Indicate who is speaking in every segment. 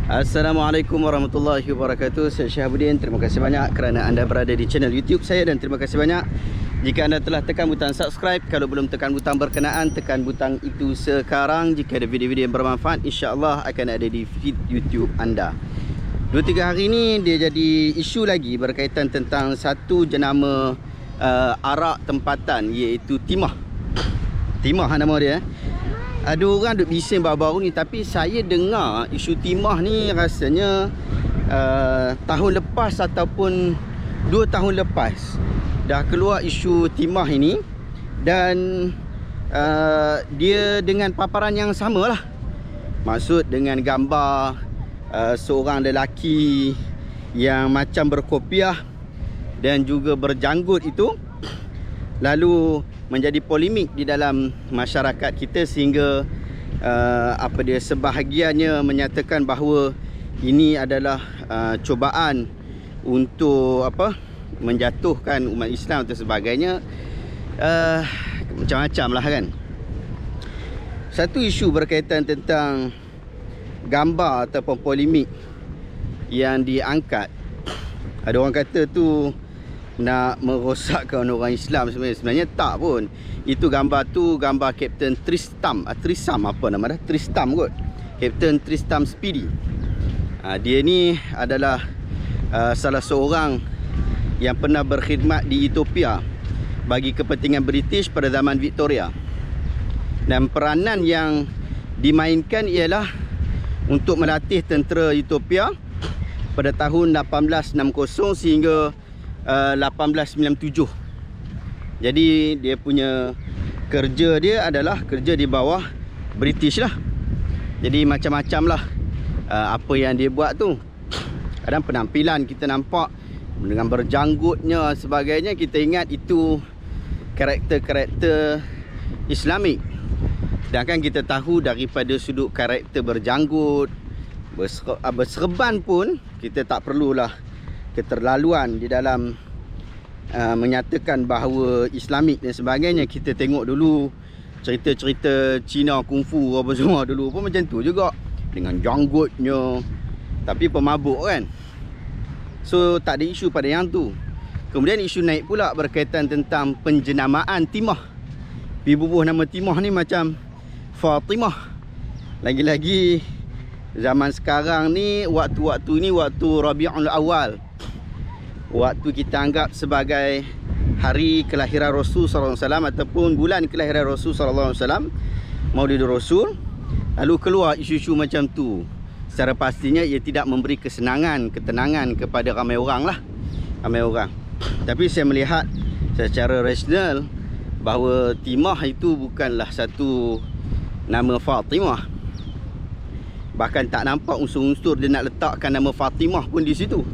Speaker 1: Assalamualaikum warahmatullahi wabarakatuh. Saya Syahabuddin. Terima kasih banyak kerana anda berada di channel YouTube saya, dan terima kasih banyak jika anda telah tekan butang subscribe. Kalau belum tekan butang berkenaan, tekan butang itu sekarang. Jika ada video-video yang bermanfaat, insya-Allah akan ada di feed YouTube anda. 2-3 hari ini dia jadi isu lagi berkaitan tentang satu jenama arak tempatan, iaitu timah. Timah nama dia. Ada orang duk bising baru-baru ni, tapi saya dengar isu timah ni rasanya tahun lepas ataupun 2 tahun lepas dah keluar isu timah ini, dan dia dengan paparan yang sama lah. Maksud dengan gambar seorang lelaki yang macam berkopiah dan juga berjanggut itu, lalu menjadi polemik di dalam masyarakat kita, sehingga sebahagiannya menyatakan bahawa ini adalah cubaan untuk menjatuhkan umat Islam atau sebagainya. Macam-macam lah kan. Satu isu berkaitan tentang gambar ataupun polemik yang diangkat, ada orang kata tu nak merosakkan orang Islam. Sebenarnya tak pun. Itu gambar tu gambar Kapten Tristam apa nama dia? Tristam kot. Kapten Tristam Speedy. Dia ni adalah salah seorang yang pernah berkhidmat di Ethiopia bagi kepentingan British pada zaman Victoria. Dan peranan yang dimainkan ialah untuk melatih tentera Ethiopia pada tahun 1860 sehingga 1897. Jadi dia punya kerja dia adalah kerja di bawah British lah. Jadi macam-macam lah apa yang dia buat tu. Kadang penampilan kita nampak dengan berjanggutnya sebagainya, kita ingat itu karakter-karakter Islamik. Sedangkan kita tahu daripada sudut karakter berjanggut, berserban pun, kita tak perlulah keterlaluan di dalam menyatakan bahawa Islamik dan sebagainya. Kita tengok dulu cerita-cerita Cina kungfu apa semua dulu pun macam tu juga, dengan janggutnya, tapi pemabuk kan. So tak ada isu pada yang tu. Kemudian isu naik pula berkaitan tentang penjenamaan timah. Pibubuh nama timah ni macam Fatimah. Lagi-lagi zaman sekarang ni, waktu-waktu ni waktu Rabiul Awal, waktu kita anggap sebagai hari kelahiran Rasul sallallahu alaihi wasallam ataupun bulan kelahiran Rasul sallallahu alaihi wasallam, Maulidur Rasul. Lalu keluar isu-isu macam tu. Secara pastinya ia tidak memberi kesenangan, ketenangan kepada ramai orang lah. Ramai orang. Tapi saya melihat secara rasional bahawa timah itu bukanlah satu nama Fatimah. Bahkan tak nampak unsur-unsur dia nak letakkan nama Fatimah pun di situ.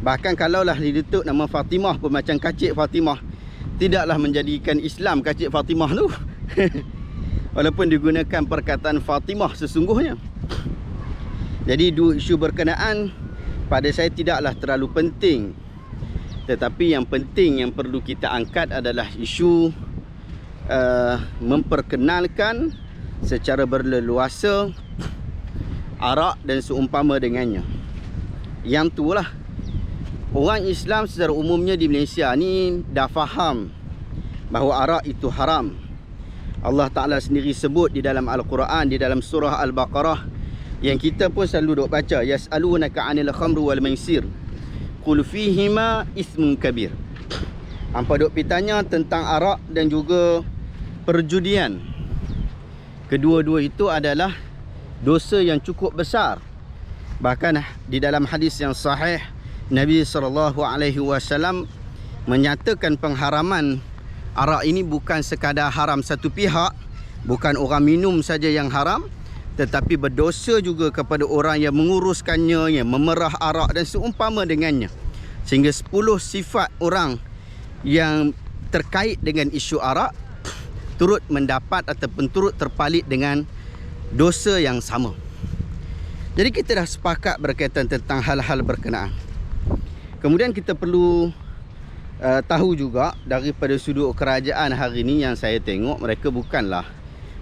Speaker 1: Bahkan kalaulah diletak nama Fatimah pun macam kacik Fatimah, tidaklah menjadikan Islam kacik Fatimah tu. Walaupun digunakan perkataan Fatimah sesungguhnya. Jadi dua isu berkenaan pada saya tidaklah terlalu penting. Tetapi yang penting yang perlu kita angkat adalah isu memperkenalkan secara berleluasa arak dan seumpama dengannya. Yang tu lah, orang Islam secara umumnya di Malaysia ni dah faham bahawa arak itu haram. Allah Ta'ala sendiri sebut di dalam Al-Quran, di dalam surah Al-Baqarah, yang kita pun selalu duk baca, yas'alunaka 'anil khamri wal maisir qul fihima ismun kabir. Hampa duk pitanya tentang arak dan juga perjudian. Kedua-dua itu adalah dosa yang cukup besar. Bahkan di dalam hadis yang sahih, Nabi SAW menyatakan pengharaman arak ini bukan sekadar haram satu pihak, bukan orang minum saja yang haram, tetapi berdosa juga kepada orang yang menguruskannya, yang memerah arak dan seumpama dengannya. Sehingga 10 sifat orang yang terkait dengan isu arak turut mendapat ataupun turut terpalit dengan dosa yang sama. Jadi kita dah sepakat berkaitan tentang hal-hal berkenaan. Kemudian kita perlu tahu juga daripada sudut kerajaan hari ini yang saya tengok, mereka bukanlah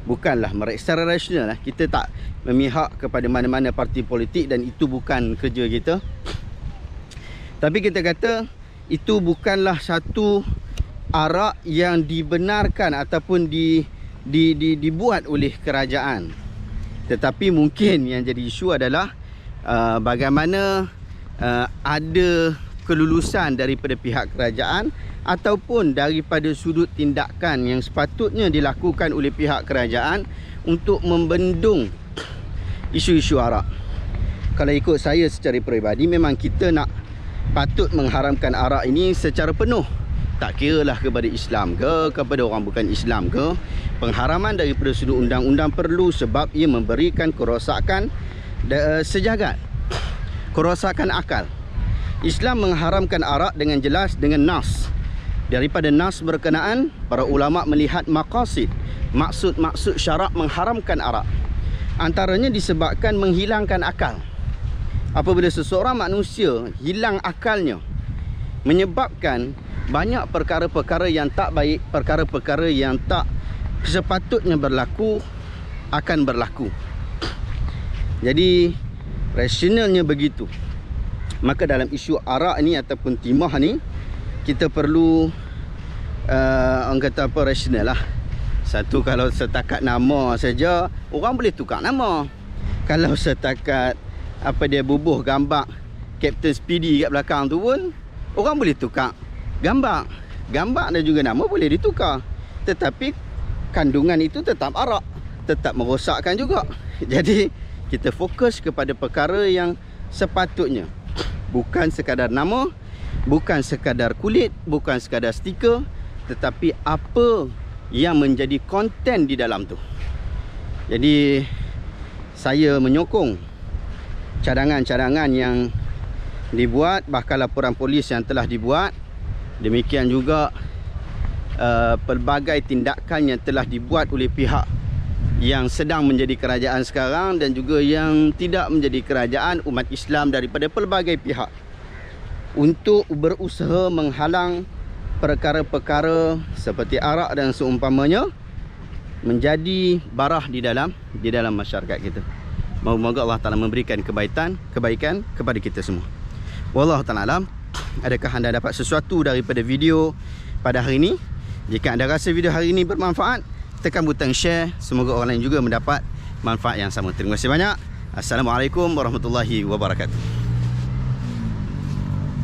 Speaker 1: bukanlah secara rasional lah. Kita tak memihak kepada mana-mana parti politik dan itu bukan kerja kita. Tapi kita kata itu bukanlah satu arak yang dibenarkan ataupun dibuat oleh kerajaan. Tetapi mungkin yang jadi isu adalah bagaimana ada kelulusan daripada pihak kerajaan ataupun daripada sudut tindakan yang sepatutnya dilakukan oleh pihak kerajaan untuk membendung isu-isu arak. Kalau ikut saya secara peribadi, memang kita nak patut mengharamkan arak ini secara penuh. Tak kiralah kepada Islam ke, kepada orang bukan Islam ke. Pengharaman daripada sudut undang-undang perlu sebab ia memberikan kerosakan sejagat, kerosakan akal. Islam mengharamkan arak dengan jelas dengan nas. Daripada nas berkenaan, para ulama melihat maqasid, maksud-maksud syarak mengharamkan arak. Antaranya disebabkan menghilangkan akal. Apabila seseorang manusia hilang akalnya, menyebabkan banyak perkara-perkara yang tak baik, perkara-perkara yang tak sepatutnya berlaku akan berlaku. Jadi rasionalnya begitu. Maka dalam isu arak ni ataupun timah ni, kita perlu orang kata apa, rasional lah. Satu, kalau setakat nama saja, orang boleh tukar nama. Kalau setakat apa dia bubuh gambar Captain Speedy kat belakang tu pun, orang boleh tukar gambar. Gambar dan juga nama boleh ditukar. Tetapi kandungan itu tetap arak, tetap merosakkan juga. Jadi kita fokus kepada perkara yang sepatutnya. Bukan sekadar nama, bukan sekadar kulit, bukan sekadar stiker, tetapi apa yang menjadi konten di dalam tu. Jadi saya menyokong cadangan-cadangan yang dibuat, bahkan laporan polis yang telah dibuat. Demikian juga pelbagai tindakan yang telah dibuat oleh pihak yang sedang menjadi kerajaan sekarang dan juga yang tidak menjadi kerajaan, umat Islam daripada pelbagai pihak, untuk berusaha menghalang perkara-perkara seperti arak dan seumpamanya menjadi barah di dalam masyarakat kita. Moga-moga Allah Ta'ala memberikan kebaikan kepada kita semua. Wallahu ta'ala alam. Adakah anda dapat sesuatu daripada video pada hari ini? Jika anda rasa video hari ini bermanfaat, tekan butang share. Semoga orang lain juga mendapat manfaat yang sama. Terima kasih banyak. Assalamualaikum warahmatullahi wabarakatuh.